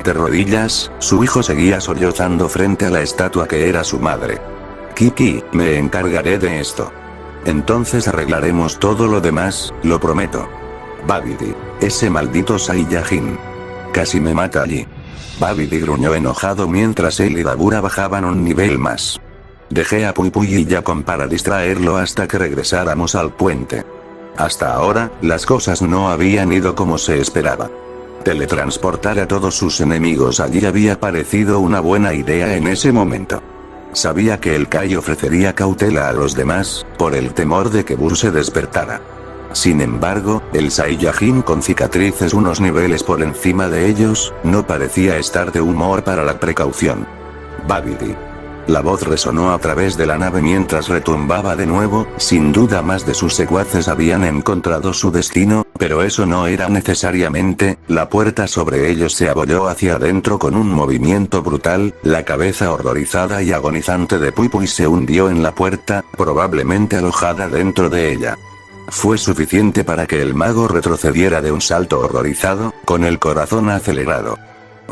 De rodillas, su hijo seguía sollozando frente a la estatua que era su madre. Kiki, me encargaré de esto. Entonces arreglaremos todo lo demás, lo prometo. Babidi, ese maldito Saiyajin. Casi me mata allí. Babidi gruñó enojado mientras él y Dabura bajaban un nivel más. Dejé a Pui Pui y Yakon para distraerlo hasta que regresáramos al puente. Hasta ahora, las cosas no habían ido como se esperaba. Teletransportar a todos sus enemigos allí había parecido una buena idea en ese momento. Sabía que el Kai ofrecería cautela a los demás, por el temor de que Buu se despertara. Sin embargo, el Saiyajin con cicatrices unos niveles por encima de ellos, no parecía estar de humor para la precaución. Babidi. La voz resonó a través de la nave mientras retumbaba de nuevo, sin duda más de sus secuaces habían encontrado su destino, pero eso no era necesariamente, la puerta sobre ellos se abolló hacia adentro con un movimiento brutal, la cabeza horrorizada y agonizante de Pui Pui se hundió en la puerta, probablemente alojada dentro de ella. Fue suficiente para que el mago retrocediera de un salto horrorizado, con el corazón acelerado.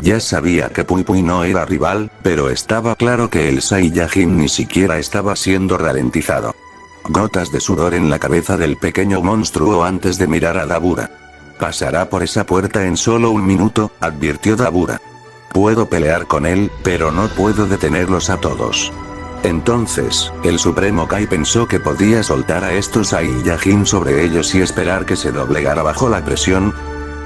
Ya sabía que Pui Pui no era rival, pero estaba claro que el Saiyajin ni siquiera estaba siendo ralentizado. Gotas de sudor en la cabeza del pequeño monstruo antes de mirar a Dabura. Pasará por esa puerta en solo un minuto, advirtió Dabura. Puedo pelear con él, pero no puedo detenerlos a todos. Entonces, el Supremo Kai pensó que podía soltar a estos Saiyajin sobre ellos y esperar que se doblegara bajo la presión.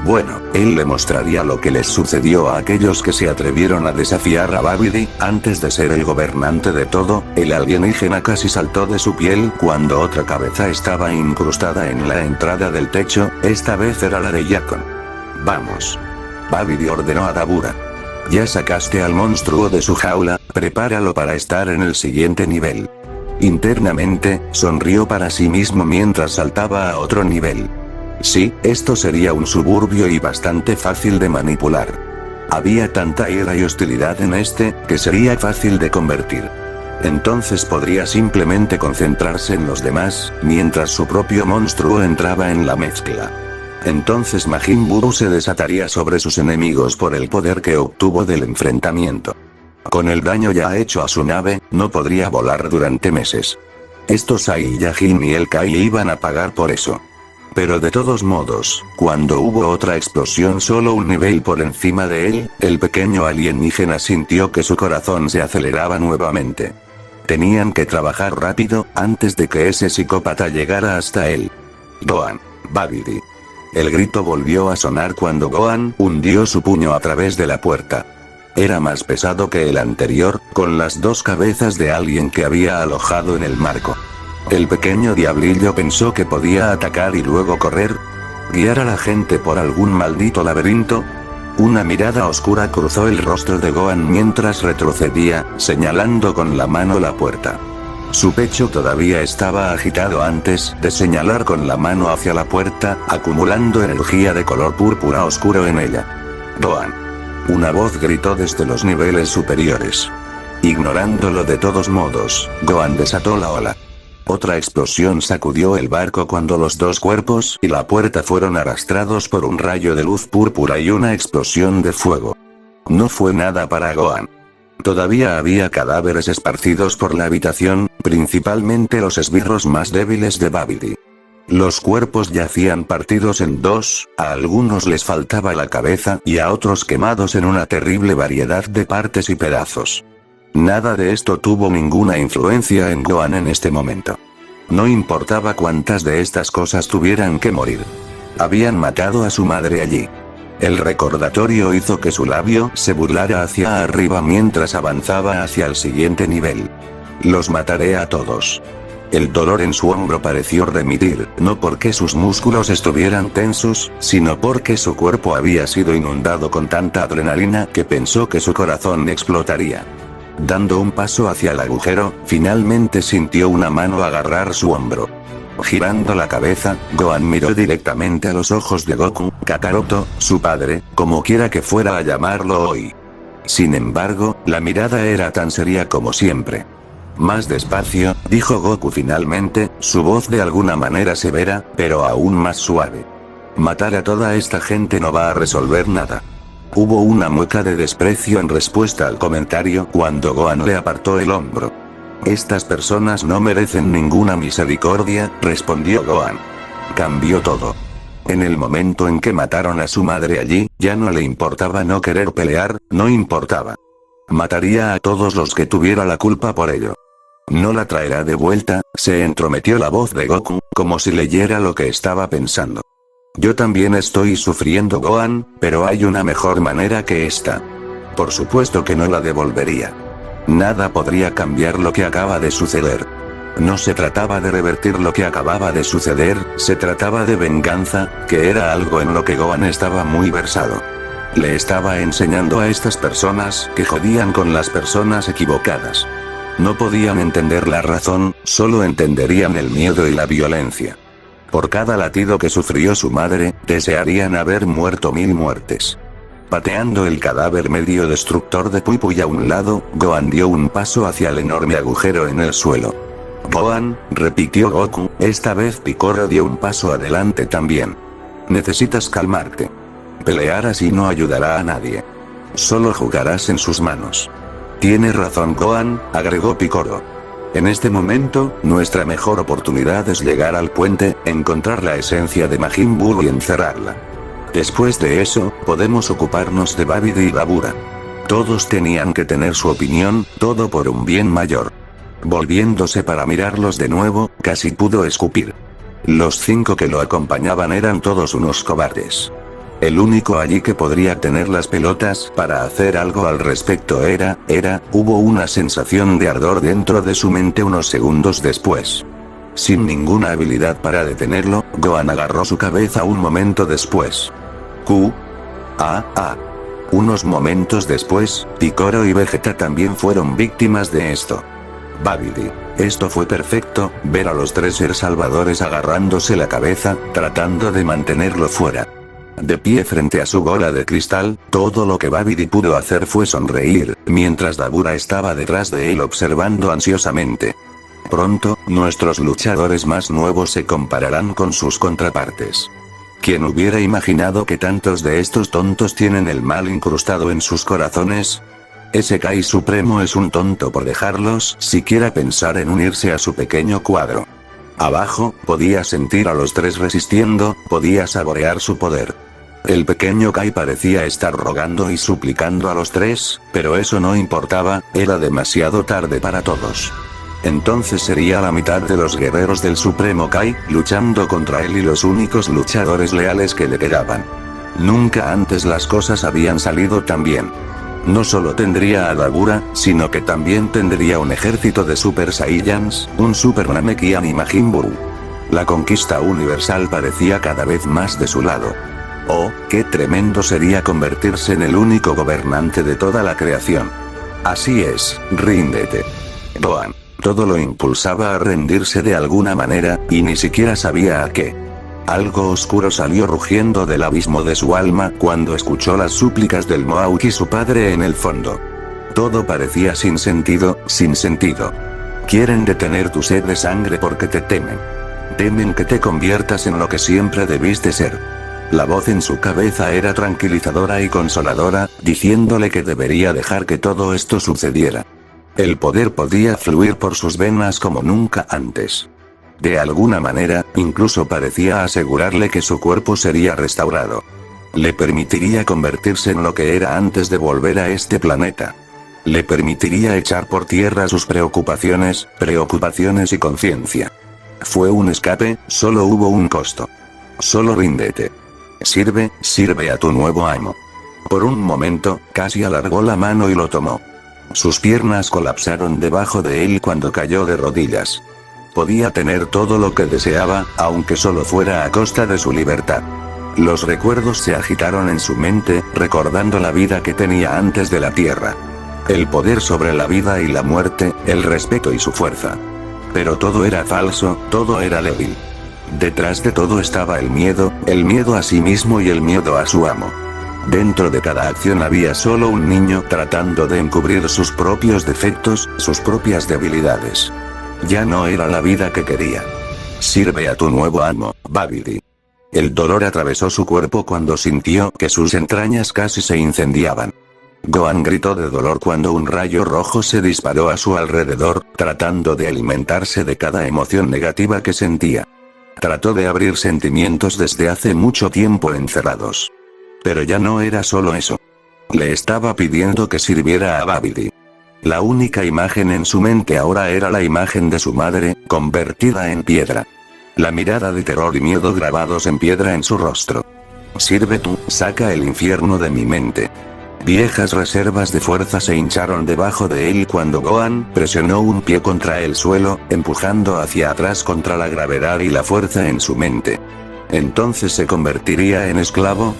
Bueno, él le mostraría lo que les sucedió a aquellos que se atrevieron a desafiar a Babidi, antes de ser el gobernante de todo. El alienígena casi saltó de su piel cuando otra cabeza estaba incrustada en la entrada del techo, esta vez era la de Yakon. Vamos. Babidi ordenó a Dabura. Ya sacaste al monstruo de su jaula, prepáralo para estar en el siguiente nivel. Internamente, sonrió para sí mismo mientras saltaba a otro nivel. Sí, esto sería un suburbio y bastante fácil de manipular. Había tanta ira y hostilidad en este, que sería fácil de convertir. Entonces podría simplemente concentrarse en los demás, mientras su propio monstruo entraba en la mezcla. Entonces Majin Buu se desataría sobre sus enemigos por el poder que obtuvo del enfrentamiento. Con el daño ya hecho a su nave, no podría volar durante meses. Estos Ai Yajin y el Kai iban a pagar por eso. Pero de todos modos, cuando hubo otra explosión solo un nivel por encima de él, el pequeño alienígena sintió que su corazón se aceleraba nuevamente. Tenían que trabajar rápido, antes de que ese psicópata llegara hasta él. Gohan. Babidi. El grito volvió a sonar cuando Gohan hundió su puño a través de la puerta. Era más pesado que el anterior, con las dos cabezas de alguien que había alojado en el marco. El pequeño diablillo pensó que podía atacar y luego correr. ¿Guiar a la gente por algún maldito laberinto? Una mirada oscura cruzó el rostro de Gohan mientras retrocedía, señalando con la mano la puerta. Su pecho todavía estaba agitado antes de señalar con la mano hacia la puerta, acumulando energía de color púrpura oscuro en ella. Gohan. Una voz gritó desde los niveles superiores. Ignorándolo de todos modos, Gohan desató la ola. Otra explosión sacudió el barco cuando los dos cuerpos y la puerta fueron arrastrados por un rayo de luz púrpura y una explosión de fuego. No fue nada para Gohan. Todavía había cadáveres esparcidos por la habitación, principalmente los esbirros más débiles de Babidi. Los cuerpos yacían partidos en dos, a algunos les faltaba la cabeza y a otros quemados en una terrible variedad de partes y pedazos. Nada de esto tuvo ninguna influencia en Gohan en este momento. No importaba cuántas de estas cosas tuvieran que morir. Habían matado a su madre allí. El recordatorio hizo que su labio se burlara hacia arriba mientras avanzaba hacia el siguiente nivel. Los mataré a todos. El dolor en su hombro pareció remitir, no porque sus músculos estuvieran tensos, sino porque su cuerpo había sido inundado con tanta adrenalina que pensó que su corazón explotaría. Dando un paso hacia el agujero, finalmente sintió una mano agarrar su hombro. Girando la cabeza, Gohan miró directamente a los ojos de Goku, Kakaroto, su padre, como quiera que fuera a llamarlo hoy. Sin embargo, la mirada era tan seria como siempre. Más despacio, dijo Goku finalmente, su voz de alguna manera severa, pero aún más suave. Matar a toda esta gente no va a resolver nada. Hubo una mueca de desprecio en respuesta al comentario cuando Gohan le apartó el hombro. Estas personas no merecen ninguna misericordia, respondió Gohan. Cambió todo. En el momento en que mataron a su madre allí, ya no le importaba no querer pelear, no importaba. Mataría a todos los que tuviera la culpa por ello. No la traerá de vuelta, se entrometió la voz de Goku, como si leyera lo que estaba pensando. Yo también estoy sufriendo, Gohan, pero hay una mejor manera que esta. Por supuesto que no la devolvería. Nada podría cambiar lo que acaba de suceder. No se trataba de revertir lo que acababa de suceder, se trataba de venganza, que era algo en lo que Gohan estaba muy versado. Le estaba enseñando a estas personas que jodían con las personas equivocadas. No podían entender la razón, solo entenderían el miedo y la violencia. Por cada latido que sufrió su madre, desearían haber muerto 1000 muertes. Pateando el cadáver medio destructor de Pui Pui a un lado, Gohan dio un paso hacia el enorme agujero en el suelo. Gohan, repitió Goku, esta vez Piccolo dio un paso adelante también. Necesitas calmarte. Pelear así no ayudará a nadie. Solo jugarás en sus manos. Tienes razón, Gohan, agregó Piccolo. En este momento, nuestra mejor oportunidad es llegar al puente, encontrar la esencia de Majin Buu y encerrarla. Después de eso, podemos ocuparnos de Babidi y Dabura. Todos tenían que tener su opinión, todo por un bien mayor. Volviéndose para mirarlos de nuevo, casi pudo escupir. Los 5 que lo acompañaban eran todos unos cobardes. El único allí que podría tener las pelotas para hacer algo al respecto hubo una sensación de ardor dentro de su mente unos segundos después. Sin ninguna habilidad para detenerlo, Gohan agarró su cabeza un momento después. Unos momentos después, Piccolo y Vegeta también fueron víctimas de esto. Babidi. Esto fue perfecto, ver a los 3 ser salvadores agarrándose la cabeza, tratando de mantenerlo fuera. De pie frente a su bola de cristal, todo lo que Babidi pudo hacer fue sonreír, mientras Dabura estaba detrás de él observando ansiosamente. Pronto, nuestros luchadores más nuevos se compararán con sus contrapartes. ¿Quién hubiera imaginado que tantos de estos tontos tienen el mal incrustado en sus corazones? Ese Kai Supremo es un tonto por dejarlos siquiera pensar en unirse a su pequeño cuadro. Abajo, podía sentir a los tres resistiendo, podía saborear su poder. El pequeño Kai parecía estar rogando y suplicando a los tres, pero eso no importaba, era demasiado tarde para todos. Entonces sería la mitad de los guerreros del Supremo Kai, luchando contra él y los únicos luchadores leales que le quedaban. Nunca antes las cosas habían salido tan bien. No solo tendría a Dabura, sino que también tendría un ejército de Super Saiyans, un Super Namekian y Majin Buu. La conquista universal parecía cada vez más de su lado. Oh, qué tremendo sería convertirse en el único gobernante de toda la creación. Así es, ríndete. Gohan. Todo lo impulsaba a rendirse de alguna manera, y ni siquiera sabía a qué. Algo oscuro salió rugiendo del abismo de su alma cuando escuchó las súplicas del Mohawk y su padre en el fondo. Todo parecía sin sentido, sin sentido. Quieren detener tu sed de sangre porque te temen. Temen que te conviertas en lo que siempre debiste ser. La voz en su cabeza era tranquilizadora y consoladora, diciéndole que debería dejar que todo esto sucediera. El poder podía fluir por sus venas como nunca antes. De alguna manera, incluso parecía asegurarle que su cuerpo sería restaurado. Le permitiría convertirse en lo que era antes de volver a este planeta. Le permitiría echar por tierra sus preocupaciones y conciencia. Fue un escape, solo hubo un costo. Solo ríndete. Sirve a tu nuevo amo. Por un momento, casi alargó la mano y lo tomó. Sus piernas colapsaron debajo de él cuando cayó de rodillas. Podía tener todo lo que deseaba, aunque solo fuera a costa de su libertad. Los recuerdos se agitaron en su mente, recordando la vida que tenía antes de la Tierra. El poder sobre la vida y la muerte, el respeto y su fuerza. Pero todo era falso, todo era débil. Detrás de todo estaba el miedo a sí mismo y el miedo a su amo. Dentro de cada acción había solo un niño tratando de encubrir sus propios defectos, sus propias debilidades. Ya no era la vida que quería. Sirve a tu nuevo amo, Babidi. El dolor atravesó su cuerpo cuando sintió que sus entrañas casi se incendiaban. Gohan gritó de dolor cuando un rayo rojo se disparó a su alrededor, tratando de alimentarse de cada emoción negativa que sentía. Trató de abrir sentimientos desde hace mucho tiempo encerrados. Pero ya no era solo eso. Le estaba pidiendo que sirviera a Babidi. La única imagen en su mente ahora era la imagen de su madre, convertida en piedra. La mirada de terror y miedo grabados en piedra en su rostro. Sirve tú, saca el infierno de mi mente. Viejas reservas de fuerza se hincharon debajo de él cuando Gohan presionó un pie contra el suelo, empujando hacia atrás contra la gravedad y la fuerza en su mente. ¿Entonces se convertiría en esclavo?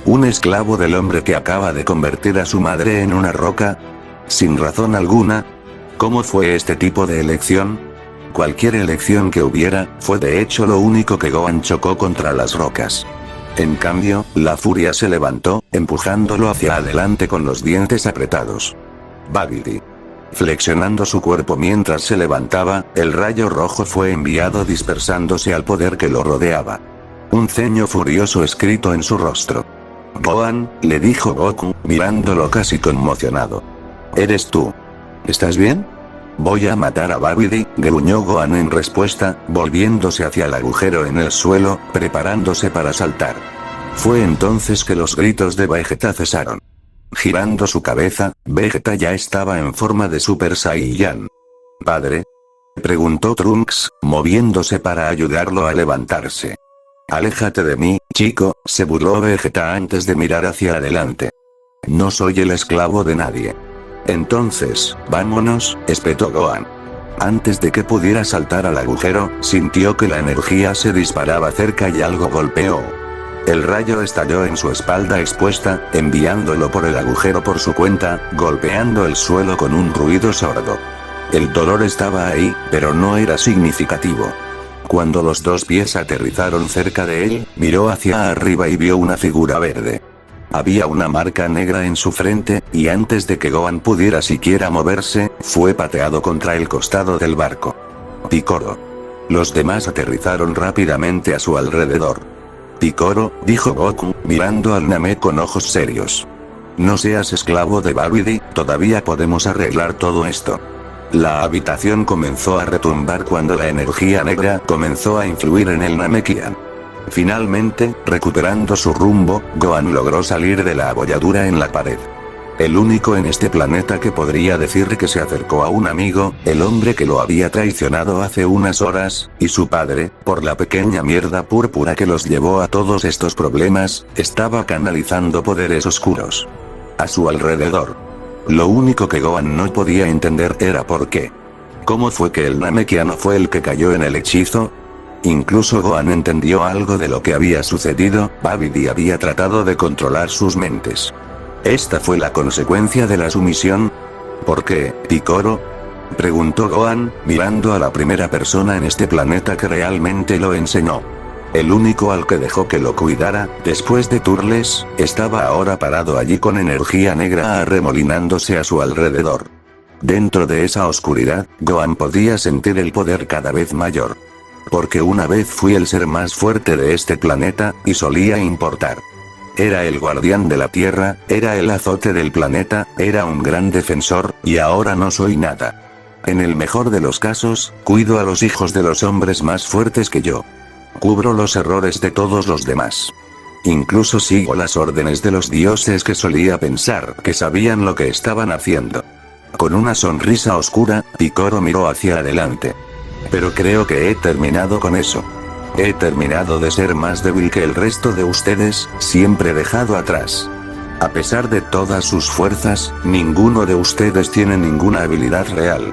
¿Un esclavo del hombre que acaba de convertir a su madre en una roca? Sin razón alguna. ¿Cómo fue este tipo de elección? Cualquier elección que hubiera, fue de hecho lo único que Gohan chocó contra las rocas. En cambio, la furia se levantó, empujándolo hacia adelante con los dientes apretados. Babidi. Flexionando su cuerpo mientras se levantaba, el rayo rojo fue enviado dispersándose al poder que lo rodeaba. Un ceño furioso escrito en su rostro. Gohan, le dijo Goku, mirándolo casi conmocionado. ¿Eres tú? ¿Estás bien? Voy a matar a Babidi, gruñó Gohan en respuesta, volviéndose hacia el agujero en el suelo, preparándose para saltar. Fue entonces que los gritos de Vegeta cesaron. Girando su cabeza, Vegeta ya estaba en forma de Super Saiyan. ¿Padre? Preguntó Trunks, moviéndose para ayudarlo a levantarse. Aléjate de mí, chico, se burló Vegeta antes de mirar hacia adelante. No soy el esclavo de nadie. Entonces, vámonos, espetó Gohan. Antes de que pudiera saltar al agujero, sintió que la energía se disparaba cerca y algo golpeó. El rayo estalló en su espalda expuesta, enviándolo por el agujero por su cuenta, golpeando el suelo con un ruido sordo. El dolor estaba ahí, pero no era significativo. Cuando los dos pies aterrizaron cerca de él, miró hacia arriba y vio una figura verde. Había una marca negra en su frente, y antes de que Gohan pudiera siquiera moverse, fue pateado contra el costado del barco. Picoro. Los demás aterrizaron rápidamente a su alrededor. Picoro, dijo Goku, mirando al Namek con ojos serios. No seas esclavo de Babidi, todavía podemos arreglar todo esto. La habitación comenzó a retumbar cuando la energía negra comenzó a influir en el Namekian. Finalmente, recuperando su rumbo, Gohan logró salir de la abolladura en la pared. El único en este planeta que podría decir que se acercó a un amigo, el hombre que lo había traicionado hace unas horas, y su padre, por la pequeña mierda púrpura que los llevó a todos estos problemas, estaba canalizando poderes oscuros a su alrededor. Lo único que Gohan no podía entender era por qué. ¿Cómo fue que el Namekiano fue el que cayó en el hechizo? Incluso Gohan entendió algo de lo que había sucedido, Babidi había tratado de controlar sus mentes. ¿Esta fue la consecuencia de la sumisión? ¿Por qué, Picoro? Preguntó Gohan, mirando a la primera persona en este planeta que realmente lo enseñó. El único al que dejó que lo cuidara, después de Turles, estaba ahora parado allí con energía negra arremolinándose a su alrededor. Dentro de esa oscuridad, Gohan podía sentir el poder cada vez mayor. Porque una vez fui el ser más fuerte de este planeta, y solía importar. Era el guardián de la tierra, era el azote del planeta, era un gran defensor, y ahora no soy nada. En el mejor de los casos, cuido a los hijos de los hombres más fuertes que yo. Cubro los errores de todos los demás. Incluso sigo las órdenes de los dioses que solía pensar que sabían lo que estaban haciendo. Con una sonrisa oscura, Picoro miró hacia adelante. Pero creo que he terminado con eso. He terminado de ser más débil que el resto de ustedes, siempre dejado atrás. A pesar de todas sus fuerzas, ninguno de ustedes tiene ninguna habilidad real.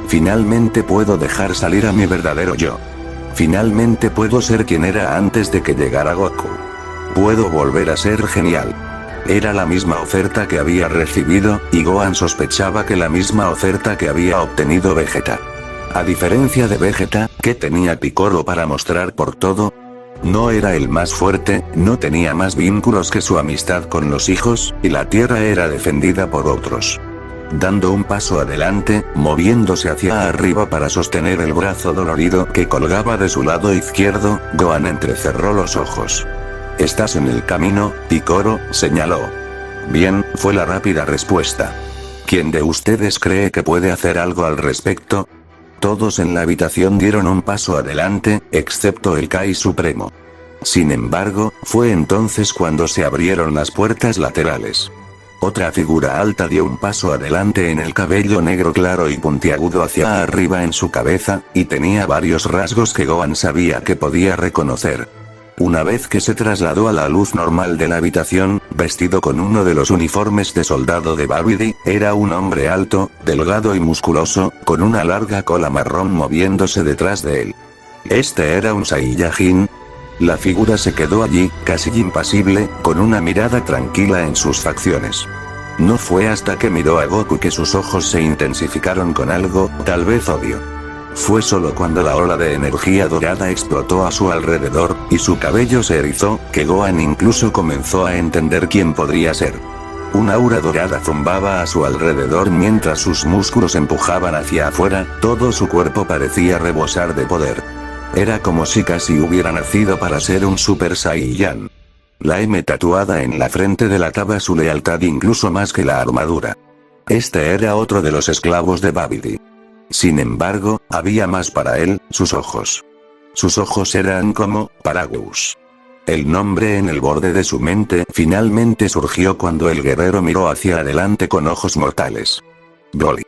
Finalmente puedo dejar salir a mi verdadero yo. Finalmente puedo ser quien era antes de que llegara Goku. Puedo volver a ser genial. Era la misma oferta que había recibido, y Gohan sospechaba que la misma oferta que había obtenido Vegeta. A diferencia de Vegeta, ¿qué tenía Picoro para mostrar por todo? No era el más fuerte, no tenía más vínculos que su amistad con los hijos, y la tierra era defendida por otros. Dando un paso adelante, moviéndose hacia arriba para sostener el brazo dolorido que colgaba de su lado izquierdo, Gohan entrecerró los ojos. «Estás en el camino, Picoro», señaló. «Bien», fue la rápida respuesta. «¿Quién de ustedes cree que puede hacer algo al respecto?» Todos en la habitación dieron un paso adelante, excepto el Kai Supremo. Sin embargo, fue entonces cuando se abrieron las puertas laterales. Otra figura alta dio un paso adelante en el cabello negro claro y puntiagudo hacia arriba en su cabeza, y tenía varios rasgos que Gohan sabía que podía reconocer. Una vez que se trasladó a la luz normal de la habitación, vestido con uno de los uniformes de soldado de Babidi, era un hombre alto, delgado y musculoso, con una larga cola marrón moviéndose detrás de él. ¿Este era un Saiyajin? La figura se quedó allí, casi impasible, con una mirada tranquila en sus facciones. No fue hasta que miró a Goku que sus ojos se intensificaron con algo, tal vez odio. Fue solo cuando la ola de energía dorada explotó a su alrededor, y su cabello se erizó, que Gohan incluso comenzó a entender quién podría ser. Un aura dorada zumbaba a su alrededor mientras sus músculos empujaban hacia afuera, todo su cuerpo parecía rebosar de poder. Era como si casi hubiera nacido para ser un Super Saiyan. La M tatuada en la frente delataba su lealtad incluso más que la armadura. Este era otro de los esclavos de Babidi. Sin embargo, había más para él, sus ojos. Sus ojos eran como Paragus. El nombre en el borde de su mente finalmente surgió cuando el guerrero miró hacia adelante con ojos mortales. Broly.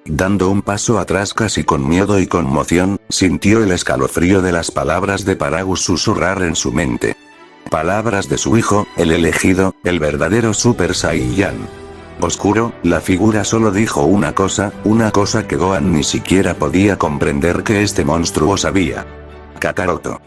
Dando un paso atrás casi con miedo y conmoción, sintió el escalofrío de las palabras de Paragus susurrar en su mente. Palabras de su hijo, el elegido, el verdadero Super Saiyan. Oscuro, la figura solo dijo una cosa que Gohan ni siquiera podía comprender que este monstruo sabía. Kakaroto.